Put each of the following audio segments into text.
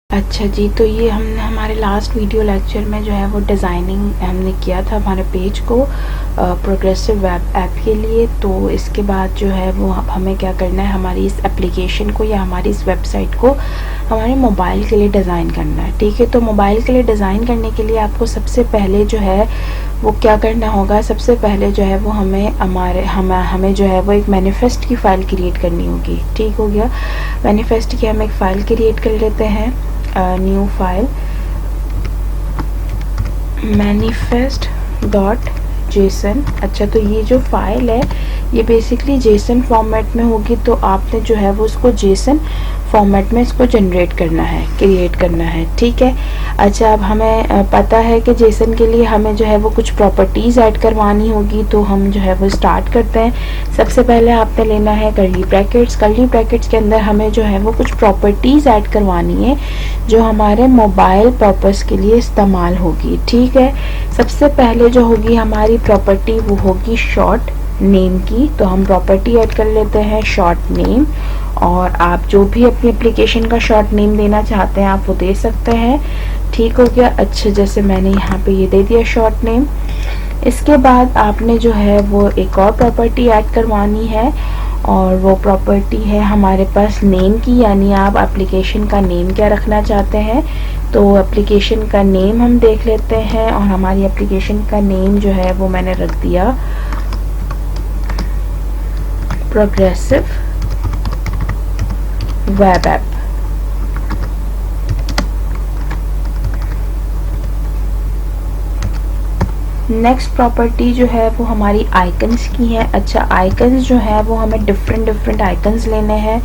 अच्छा जी, तो ये हमने हमारे लास्ट वीडियो लेक्चर में जो है वो डिज़ाइनिंग हमने किया था हमारे पेज को प्रोग्रेसिव वेब ऐप के लिए। तो इसके बाद जो है वो हमें क्या करना है, हमारी इस एप्लीकेशन को या हमारी इस वेबसाइट को हमारे मोबाइल के लिए डिज़ाइन करना है। ठीक है, तो मोबाइल के लिए डिज़ाइन करने के लिए आपको सबसे पहले जो है वो क्या करना होगा, सबसे पहले जो है वो हमें जो है वो एक मैनिफेस्ट की फ़ाइल क्रिएट करनी होगी। ठीक हो गया, मैनिफेस्ट की हम एक फ़ाइल क्रिएट कर लेते हैं। New file manifest.json। अच्छा, तो ये जो फाइल है ये बेसिकली जेसन फॉर्मेट में होगी, तो आपने जो है वो उसको जेसन फॉर्मेट में इसको जनरेट करना है, क्रिएट करना है। ठीक है, अच्छा, अब हमें पता है कि जेसन के लिए हमें जो है वो कुछ प्रॉपर्टीज़ ऐड करवानी होगी, तो हम जो है वो स्टार्ट करते हैं। सबसे पहले आपने लेना है कर्ली ब्रैकेट्स। कर्ली ब्रैकेट्स के अंदर हमें जो है वो कुछ प्रॉपर्टीज़ ऐड करवानी है जो हमारे मोबाइल पर्पस के लिए इस्तेमाल होगी। ठीक है, सबसे पहले जो होगी हमारी प्रॉपर्टी वो होगी शॉर्ट नेम की, तो हम प्रॉपर्टी ऐड कर लेते हैं शॉर्ट नेम। और आप जो भी अपनी एप्लीकेशन का शॉर्ट नेम देना चाहते हैं आप वो दे सकते हैं। ठीक हो गया, अच्छा, जैसे मैंने यहाँ पे ये दे दिया शॉर्ट नेम। इसके बाद आपने जो है वो एक और प्रॉपर्टी ऐड करवानी है, और वो प्रॉपर्टी है हमारे पास नेम की, यानी आप एप्लीकेशन का नेम क्या रखना चाहते हैं। तो एप्लीकेशन का नेम हम देख लेते हैं, और हमारी एप्लीकेशन का नेम जो है वो मैंने रख दिया progressive web app. Next property जो है वो हमारी आइकन्स की है। अच्छा, आइकन्स जो है वो हमें डिफरेंट आइकन्स लेने हैं।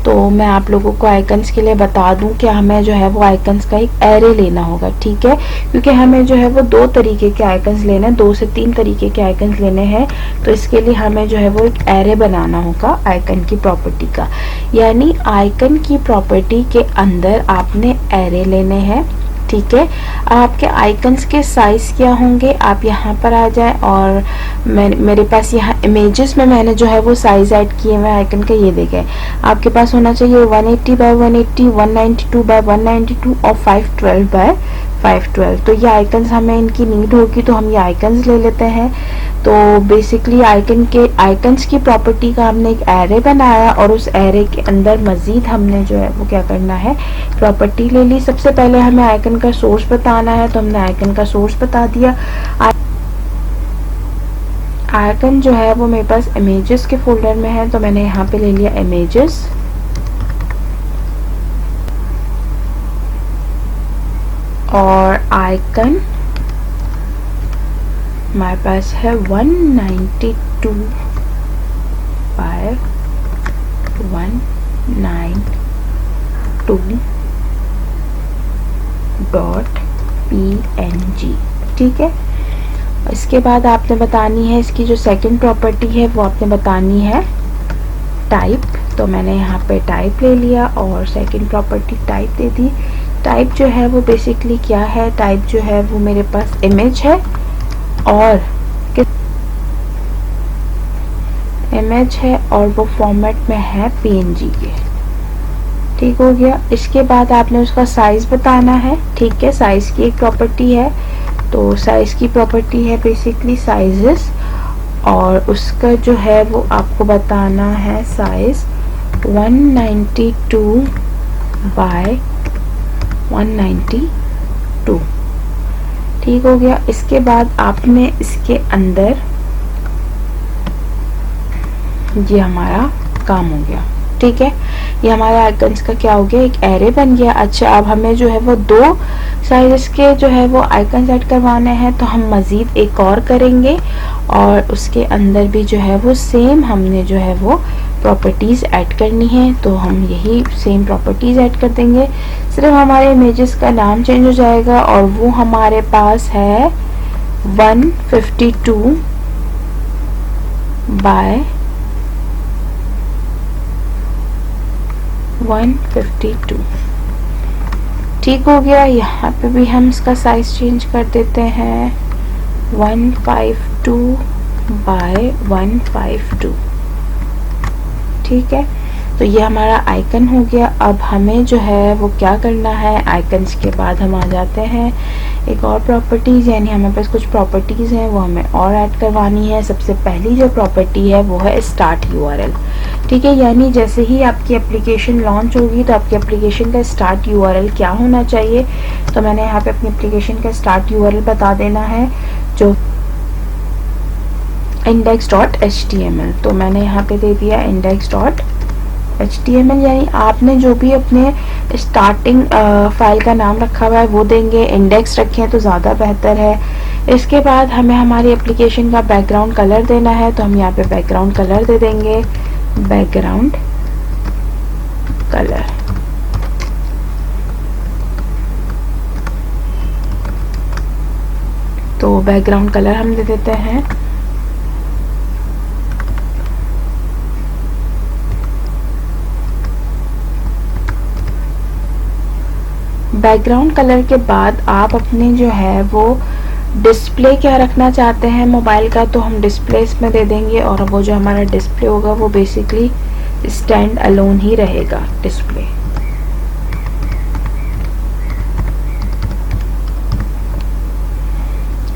तो मैं आप लोगों को आइकन्स के लिए बता दूं कि हमें जो है वो आइकन्स का एक एरे लेना होगा। ठीक है, क्योंकि हमें जो है वो 2 तरीके के आइकन्स लेने हैं, 2 से 3 तरीके के आइकन्स लेने हैं। तो इसके लिए हमें जो है वो एक एरे बनाना होगा आइकन की प्रॉपर्टी का, यानी आइकन की प्रॉपर्टी के अंदर आपने एरे लेने हैं। ठीक है, आपके आइकन्स के साइज़ क्या होंगे, आप यहाँ पर आ जाएं, और मेरे पास यहाँ इमेजेस में मैंने जो है वो साइज़ ऐड किए हुए आइकन का, ये देखें। आपके पास होना चाहिए 180 बाय 180, 192 बाय 192 और 512 बाय 512। तो ये आइकन्स हमें इनकी नीड होगी, तो हम ये आइकन्स ले लेते हैं। तो बेसिकली आइकन्स की प्रॉपर्टी का हमने एक एरे बनाया, और उस एरे के अंदर मज़ीद हमने जो है वो क्या करना है, प्रॉपर्टी ले ली। सबसे पहले हमें आइकन का सोर्स बताना है, तो हमने आइकन का सोर्स बता दिया। आइकन जो है वो मेरे पास इमेजेस के फोल्डर में है, तो मैंने यहाँ पे ले लिया इमेजेस। और आइकन हमारे पास है 192 बाय 192.png। ठीक है, इसके बाद आपने बतानी है इसकी जो सेकंड प्रॉपर्टी है वो आपने बतानी है टाइप। तो मैंने यहाँ पे टाइप ले लिया और सेकंड प्रॉपर्टी टाइप दे दी। टाइप जो है वो बेसिकली क्या है, टाइप जो है वो मेरे पास इमेज है, और इमेज है और वो फॉर्मेट में है png के। ठीक हो गया, इसके बाद आपने उसका साइज बताना है। ठीक है, साइज की एक प्रॉपर्टी है, तो साइज की प्रॉपर्टी है बेसिकली साइजेस, और उसका जो है वो आपको बताना है साइज 192 बाय 192। ठीक हो गया, इसके बाद आपने इसके अंदर, ये हमारा काम हो गया। ठीक है, ये हमारा आइकन्स का क्या हो गया, एक एरे बन गया। अच्छा, अब हमें जो है वो 2 साइज़ के जो है वो आइकन्स ऐड करवाने हैं, तो हम मज़ीद एक और करेंगे, और उसके अंदर भी जो है वो सेम हमने जो है वो प्रॉपर्टीज़ ऐड करनी है। तो हम यही सेम प्रॉपर्टीज़ ऐड कर देंगे, सिर्फ हमारे इमेजेस का नाम चेंज हो जाएगा, और वो हमारे पास है 152 बाय 152। ठीक हो गया, यहाँ पे भी हम इसका साइज चेंज कर देते हैं 152 बाय 152। ठीक है, तो ये हमारा आइकन हो गया। अब हमें जो है वो क्या करना है, आइकन्स के बाद हम आ जाते हैं एक और प्रॉपर्टीज़, यानी हमारे पास कुछ प्रॉपर्टीज़ हैं वो हमें और ऐड करवानी है। सबसे पहली जो प्रॉपर्टी है वो है स्टार्ट यूआरएल। ठीक है, यानी जैसे ही आपकी एप्लीकेशन लॉन्च होगी तो आपकी एप्लीकेशन का स्टार्ट यूआरएल क्या होना चाहिए। तो मैंने यहाँ पे अपनी एप्लीकेशन का स्टार्ट यूआरएल बता देना है जो index.html। तो मैंने यहाँ पे दे दिया index.html, यानी आपने जो भी अपने स्टार्टिंग फाइल का नाम रखा हुआ है वो देंगे, इंडेक्स रखें तो ज़्यादा बेहतर है। इसके बाद हमें हमारी एप्लीकेशन का बैकग्राउंड कलर देना है, तो हम यहाँ पे बैकग्राउंड कलर दे देंगे, बैकग्राउंड कलर। तो बैकग्राउंड कलर हम दे देते हैं बैकग्राउंड कलर के बाद आप अपने जो है वो डिस्प्ले क्या रखना चाहते हैं मोबाइल का, तो हम डिस्प्ले इसमें दे देंगे। और वो जो हमारा डिस्प्ले होगा वो बेसिकली स्टैंड अलोन ही रहेगा डिस्प्ले।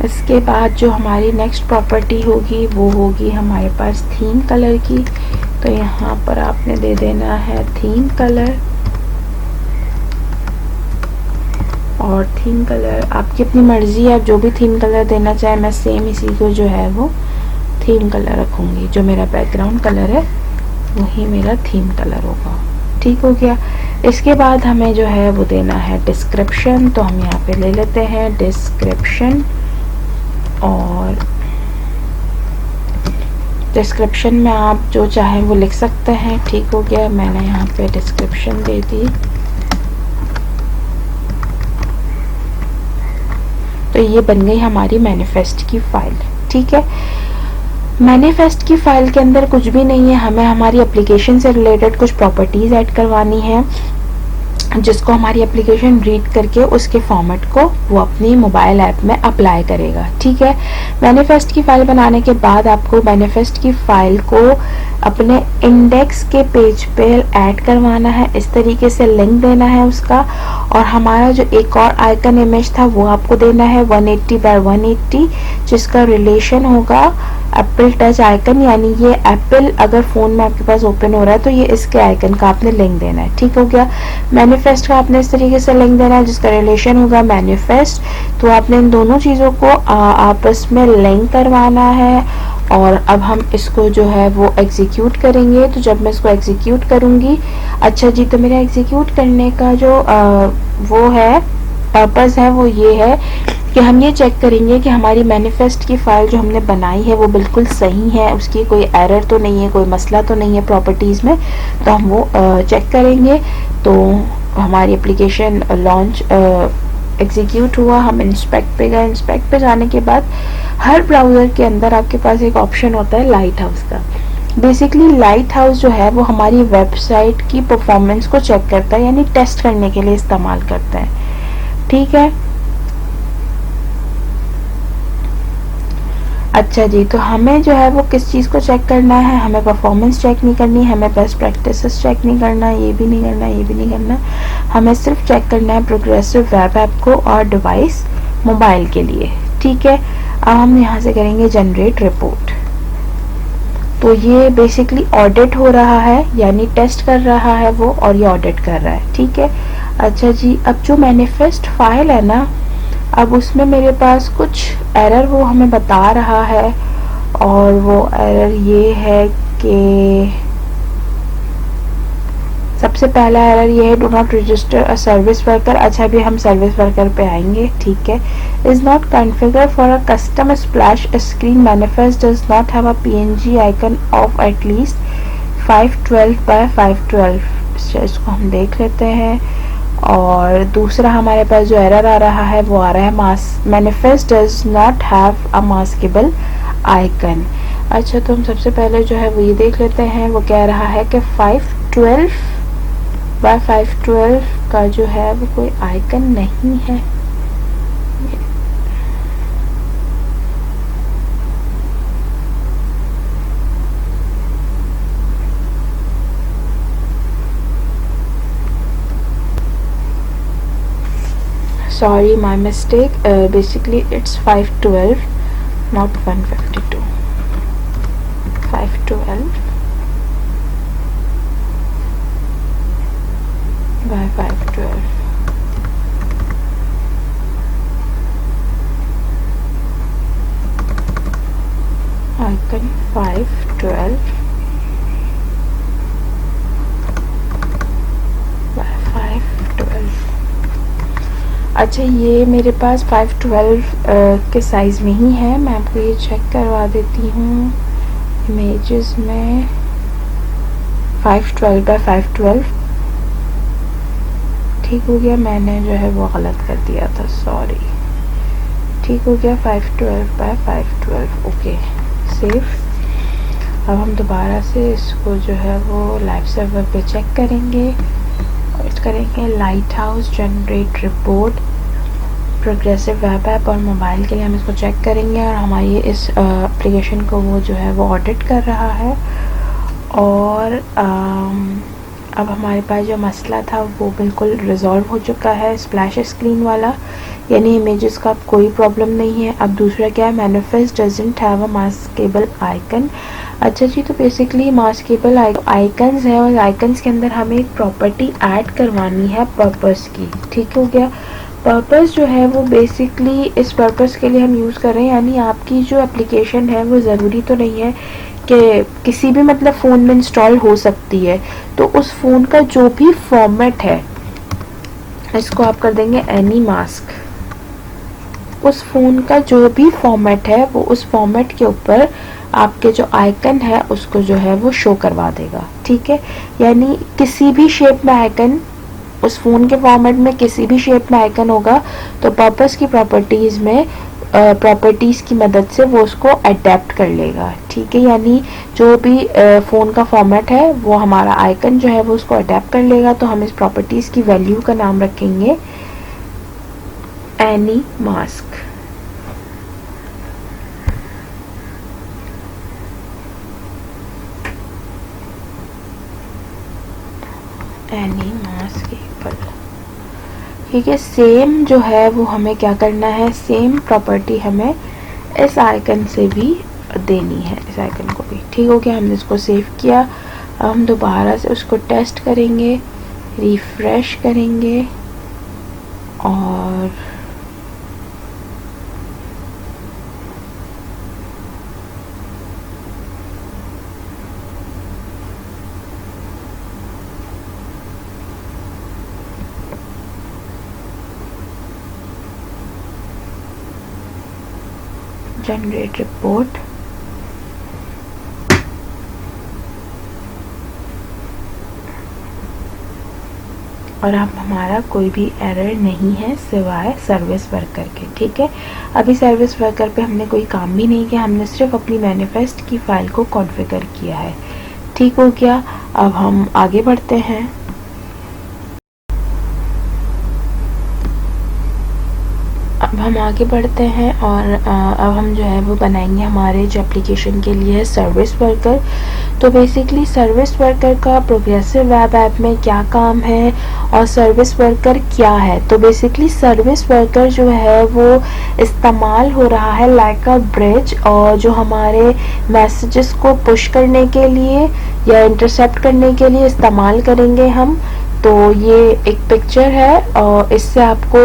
इसके बाद जो हमारी नेक्स्ट प्रॉपर्टी होगी वो होगी हमारे पास थीम कलर की। तो यहाँ पर आपने दे देना है थीम कलर, और थीम कलर आपकी अपनी मर्जी है, आप जो भी थीम कलर देना चाहे। मैं सेम इसी को जो है वो थीम कलर रखूँगी, जो मेरा बैकग्राउंड कलर है वही मेरा थीम कलर होगा। ठीक हो गया। इसके बाद हमें जो है वो देना है डिस्क्रिप्शन। तो हम यहाँ पे ले लेते हैं डिस्क्रिप्शन, और डिस्क्रिप्शन में आप जो चाहें वो लिख सकते हैं। ठीक हो गया, मैंने यहाँ पे डिस्क्रिप्शन दे दी। तो ये बन गई हमारी मैनिफेस्ट की फाइल। ठीक है, मैनिफेस्ट की फाइल के अंदर कुछ भी नहीं है, हमें हमारी एप्लीकेशन से रिलेटेड कुछ प्रॉपर्टीज़ ऐड करवानी है जिसको हमारी एप्लीकेशन रीड करके उसके फॉर्मेट को वो अपनी मोबाइल ऐप में अप्लाई करेगा। ठीक है, मैनिफेस्ट की फाइल बनाने के बाद आपको मैनिफेस्ट की फाइल को अपने इंडेक्स के पेज पे ऐड करवाना है, इस तरीके से लिंक देना है उसका। और हमारा जो एक और आइकन इमेज था वो आपको देना है 180 बाय 180, जिसका रिलेशन होगा एप्पल टच आइकन, यानी ये एप्पल अगर फ़ोन में आपके पास ओपन हो रहा है तो ये इसके आइकन का आपने लिंक देना है। ठीक हो गया, मैनिफेस्ट का आपने इस तरीके से लिंक देना है जिसका रिलेशन होगा मैनिफेस्ट। तो आपने इन दोनों चीज़ों को आपस में लिंक करवाना है, और अब हम इसको जो है वो एग्जीक्यूट करेंगे। तो जब मैं इसको एग्जीक्यूट करूँगी, अच्छा जी, तो मेरा एग्जीक्यूट करने का जो वो है पर्पज़ है वो ये है कि हम ये चेक करेंगे कि हमारी मैनिफेस्ट की फ़ाइल जो हमने बनाई है वो बिल्कुल सही है, उसकी कोई एरर तो नहीं है, कोई मसला तो नहीं है प्रॉपर्टीज़ में। तो हम वो चेक करेंगे। तो हमारी एप्लीकेशन लॉन्च एग्जीक्यूट हुआ, हम इंस्पेक्ट पे गए। इंस्पेक्ट पे जाने के बाद हर ब्राउज़र के अंदर आपके पास एक ऑप्शन होता है लाइट हाउस का। बेसिकली लाइट हाउस जो है वो हमारी वेबसाइट की परफॉर्मेंस को चेक करता है, यानी टेस्ट करने के लिए इस्तेमाल करता है। ठीक है, अच्छा जी, तो हमें जो है वो किस चीज़ को चेक करना है, हमें परफॉर्मेंस चेक नहीं करनी, हमें बेस्ट प्रैक्टिसेस चेक नहीं करना, ये भी नहीं करना, ये भी नहीं करना। हमें सिर्फ चेक करना है प्रोग्रेसिव वेब ऐप को और डिवाइस मोबाइल के लिए। ठीक है, अब हम यहाँ से करेंगे जनरेट रिपोर्ट। तो ये बेसिकली ऑडिट हो रहा है, यानी टेस्ट कर रहा है वो, और ये ऑडिट कर रहा है। ठीक है, अच्छा जी, अब जो मैनिफेस्ट फाइल है ना, अब उसमें मेरे पास कुछ एरर वो हमें बता रहा है, और वो एरर ये है कि सबसे पहला एरर ये है, do not register a service worker. अच्छा, अभी हम सर्विस वर्कर पे आएंगे। ठीक है, is not configure for a custom splash screen, manifest does not have a PNG icon of at least 512 by 512। इसको हम देख लेते हैं। और दूसरा हमारे पास जो एरर आ रहा है वो आ रहा है manifest does not have a maskable icon. अच्छा, तो हम सबसे पहले जो है वो ये देख लेते हैं, वो कह रहा है कि 512 बाय 512 का जो है वो कोई आइकन नहीं है। sorry, my mistake. Basically it's 512, not 152. 512 by 512. Icon 512 by 512. अच्छा, ये मेरे पास 512 के साइज़ में ही है। मैं आपको ये चेक करवा देती हूँ इमेजेस में। 512 बाय 512 ठीक हो गया। मैंने जो है वो गलत कर दिया था, सॉरी। ठीक हो गया, 512 बाय 512। Okay, save. अब हम दोबारा से इसको जो है वो लाइव सर्वर पे चेक करेंगे और करेंगे light house generate report progressive web app, और मोबाइल के लिए हम इसको चेक करेंगे और हमारी इस एप्लीकेशन को वो जो है वो ऑडिट कर रहा है। और अब हमारे पास जो मसला था वो बिल्कुल रिजॉल्व हो चुका है, स्प्लैश स्क्रीन वाला, यानी इमेजेस का कोई प्रॉब्लम नहीं है। अब दूसरा क्या है, manifest doesn't have a maskable icon. अच्छा जी, तो बेसिकली मास्केबल आइकन्स है और आइकन्स के अंदर हमें एक प्रॉपर्टी ऐड करवानी है पर्पस की। ठीक हो गया। पर्पस जो है वो बेसिकली इस पर्पस के लिए हम यूज़ कर रहे हैं, यानी आपकी जो एप्लीकेशन है वो ज़रूरी तो नहीं है कि किसी भी मतलब फ़ोन में इंस्टॉल हो सकती है। तो उस फ़ोन का जो भी फॉर्मेट है इसको आप कर देंगे एनी मास्क। उस फ़ोन का जो भी फॉर्मेट है वो उस फॉर्मेट के ऊपर आपके जो आइकन है उसको जो है वो शो करवा देगा। ठीक है, यानी किसी भी शेप में आइकन, उस फ़ोन के फॉर्मेट में किसी भी शेप में आइकन होगा तो पर्पस की प्रॉपर्टीज़ में प्रॉपर्टीज़ की मदद से वो उसको अडेप्ट कर लेगा। ठीक है, यानी जो भी फ़ोन का फॉर्मेट है वो हमारा आइकन जो है वो उसको अडेप्ट कर लेगा। तो हम इस प्रॉपर्टीज़ की वैल्यू का नाम रखेंगे any mask. Any mask equal, ठीक है। सेम जो है वो हमें क्या करना है, सेम प्रॉपर्टी हमें इस आइकन से भी देनी है, इस आइकन को भी। ठीक हो गया, हमने इसको सेव किया। अब हम दोबारा से उसको टेस्ट करेंगे, रिफ्रेश करेंगे और जनरेट रिपोर्ट। और अब हमारा कोई भी एरर नहीं है सिवाय सर्विस वर्कर के। ठीक है, अभी सर्विस वर्कर पे हमने कोई काम भी नहीं किया, हमने सिर्फ अपनी मैनिफेस्ट की फ़ाइल को कॉन्फ़िगर किया है। ठीक हो गया। अब हम आगे बढ़ते हैं। अब हम आगे बढ़ते हैं और अब हम जो है वो बनाएंगे हमारे जो एप्लीकेशन के लिए सर्विस वर्कर। तो बेसिकली सर्विस वर्कर का प्रोग्रेसिव वेब ऐप में क्या काम है और सर्विस वर्कर क्या है। तो बेसिकली सर्विस वर्कर जो है वो इस्तेमाल हो रहा है लाइक अ ब्रिज, और जो हमारे मैसेजेस को पुश करने के लिए या इंटरसेप्ट करने के लिए इस्तेमाल करेंगे हम। तो ये एक पिक्चर है और इससे आपको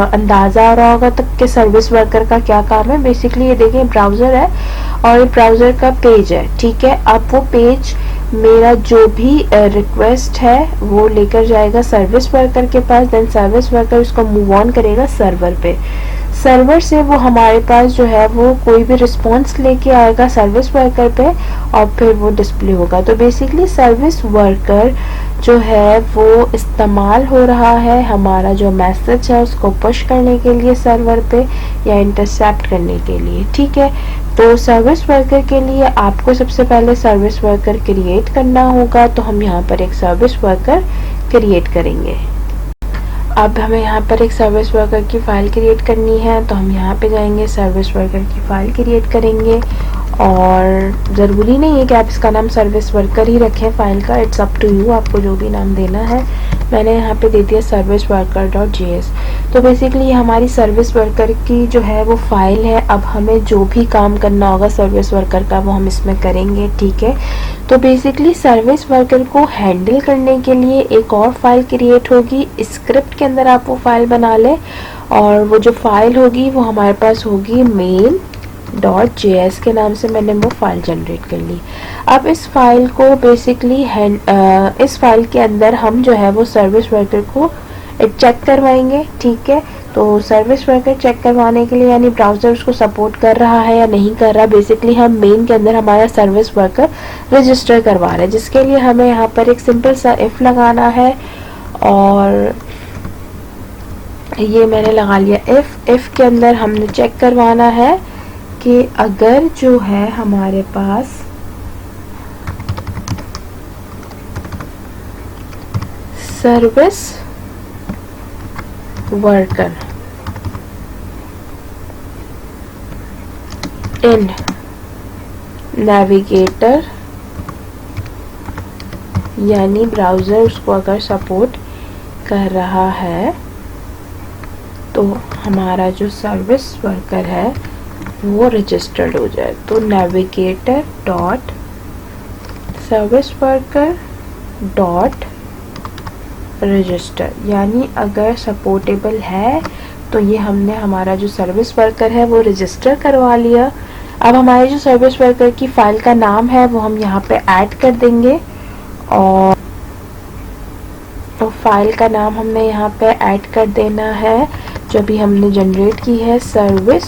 अंदाज़ा आ रहा होगा तक कि सर्विस वर्कर का क्या काम है। बेसिकली ये देखें, ब्राउज़र है और ब्राउज़र का पेज है। ठीक है, अब वो पेज मेरा जो भी रिक्वेस्ट है वो लेकर जाएगा सर्विस वर्कर के पास, देन सर्विस वर्कर उसको मूव ऑन करेगा सर्वर पे। सर्वर से वो हमारे पास जो है वो कोई भी रिस्पॉन्स लेके आएगा सर्विस वर्कर पे और फिर वो डिस्प्ले होगा। तो बेसिकली सर्विस वर्कर जो है वो इस्तेमाल हो रहा है हमारा जो मैसेज है उसको पुश करने के लिए सर्वर पे या इंटरसेप्ट करने के लिए। ठीक है, तो सर्विस वर्कर के लिए आपको सबसे पहले सर्विस वर्कर क्रिएट करना होगा। तो हम यहाँ पर एक सर्विस वर्कर क्रिएट करेंगे। अब हमें यहाँ पर एक सर्विस वर्कर की फ़ाइल क्रिएट करनी है, तो हम यहाँ पे जाएंगे, सर्विस वर्कर की फ़ाइल क्रिएट करेंगे और ज़रूरी नहीं है कि आप इसका नाम सर्विस वर्कर ही रखें फाइल का, इट्स अप टू यू, आपको जो भी नाम देना है। मैंने यहाँ पे दे दिया सर्विस वर्कर डॉट JS। तो बेसिकली ये हमारी सर्विस वर्कर की जो है वो फाइल है। अब हमें जो भी काम करना होगा सर्विस वर्कर का वो हम इसमें करेंगे, ठीक है। तो बेसिकली सर्विस वर्कर को हैंडल करने के लिए एक और फाइल क्रिएट होगी, स्क्रिप्ट के अंदर आप वो फाइल बना लें, और वो जो फाइल होगी वो हमारे पास होगी main.js के नाम से मैंने वो फाइल जनरेट कर ली। अब इस फाइल को बेसिकली इस फाइल के अंदर हम जो है वो सर्विस वर्कर को चेक करवाएंगे, ठीक है। तो सर्विस वर्कर चेक करवाने के लिए यानी ब्राउज़र उसको सपोर्ट कर रहा है या नहीं कर रहा, बेसिकली हम मेन के अंदर हमारा सर्विस वर्कर रजिस्टर करवा रहे हैं, जिसके लिए हमें यहाँ पर एक सिंपल सा इफ़ लगाना है। और ये मैंने लगा लिया इफ़ के अंदर हमने चेक करवाना है कि अगर जो है हमारे पास सर्विस वर्कर इन नेविगेटर यानी ब्राउज़र उसको अगर सपोर्ट कर रहा है तो हमारा जो सर्विस वर्कर है वो रजिस्टर्ड हो जाए। तो navigator dot service worker dot register, यानी अगर सपोर्टेबल है तो ये हमने हमारा जो सर्विस वर्कर है वो रजिस्टर करवा लिया। अब हमारे जो सर्विस वर्कर की फ़ाइल का नाम है वो हम यहाँ पे ऐड कर देंगे, और तो फाइल का नाम हमने यहाँ पे ऐड कर देना है जो भी हमने जनरेट की है, सर्विस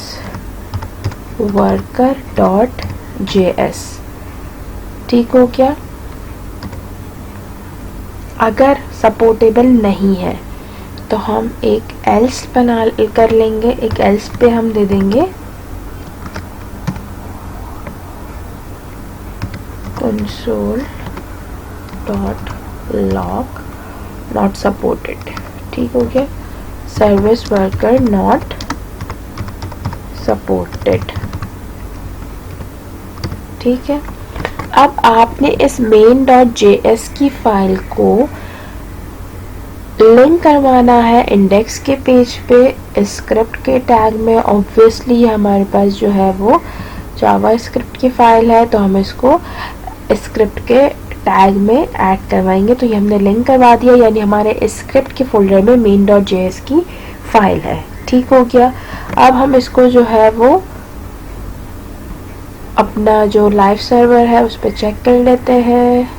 वर्कर डॉट JS, ठीक हो गया। अगर सपोर्टेबल नहीं है तो हम एक एल्स बना कर लेंगे, एक एल्स पे हम दे देंगे console dot log not supported, ठीक हो गया, सर्विस वर्कर नॉट सपोर्टेड, ठीक है। अब आपने इस main.js की फाइल को लिंक करवाना है इंडेक्स के पेज पे स्क्रिप्ट के टैग में। ऑब्वियसली हमारे पास जो है वो जावा स्क्रिप्ट की फाइल है, तो हम इसको स्क्रिप्ट के टैग में ऐड करवाएंगे। तो ये हमने लिंक करवा दिया, यानी हमारे स्क्रिप्ट के फोल्डर में main.js की फाइल है, ठीक हो गया। अब हम इसको जो है वो अपना जो लाइव सर्वर है उस पर चेक कर लेते हैं।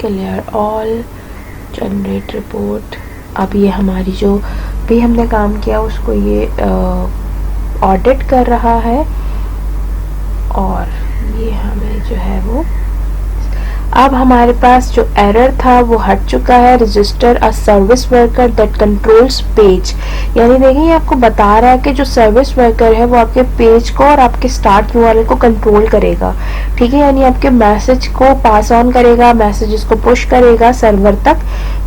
Clear all, generate report. अब ये हमारी जो भी हमने काम किया उसको ये ऑडिट कर रहा है, और ये हमें जो है वो अब हमारे पास जो एरर था वो हट चुका है। Register a service worker that controls page, यानी देखिए आपको बता रहा है कि जो सर्विस वर्कर है वो आपके पेज को और आपके स्टार्ट URL को कंट्रोल करेगा, ठीक है, यानी आपके मैसेज को पास ऑन करेगा, मैसेजेस को पुश करेगा सर्वर तक।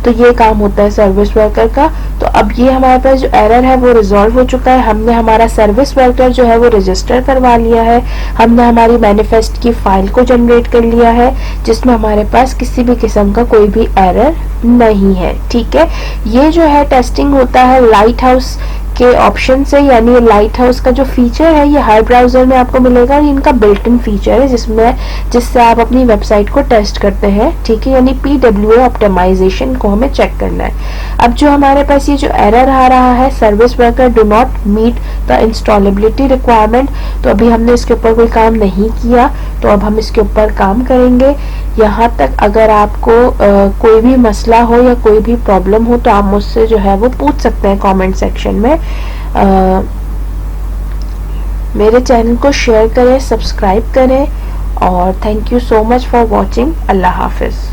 तो ये काम होता है सर्विस वर्कर का। तो अब ये हमारे पास जो एरर है वो रिजॉल्व हो चुका है। हमने हमारा सर्विस वर्कर जो है वो रजिस्टर करवा लिया है, हमने हमारी मैनिफेस्ट की फाइल को जनरेट कर लिया है जिसमें हमारे पास किसी भी किस्म का कोई भी एरर नहीं है, ठीक है। ये जो है टेस्टिंग होता है लाइट हाउस के ऑप्शन से, यानी लाइट हाउस का जो फीचर है ये हर ब्राउजर में आपको मिलेगा, और इनका बिल्ट इन फीचर है जिससे आप अपनी वेबसाइट को टेस्ट करते हैं, ठीक है, यानी PWA ऑप्टिमाइजेशन को हमें चेक करना है। अब जो हमारे पास ये जो एरर आ रहा है service worker do not meet the installability requirement, तो अभी हमने इसके ऊपर कोई काम नहीं किया, तो अब हम इसके ऊपर काम करेंगे। यहाँ तक अगर आपको कोई भी मसला हो या कोई भी प्रॉब्लम हो तो आप मुझसे जो है वो पूछ सकते हैं कमेंट सेक्शन में। मेरे चैनल को शेयर करें, सब्सक्राइब करें, और thank you so much for watching. अल्लाह हाफिज़।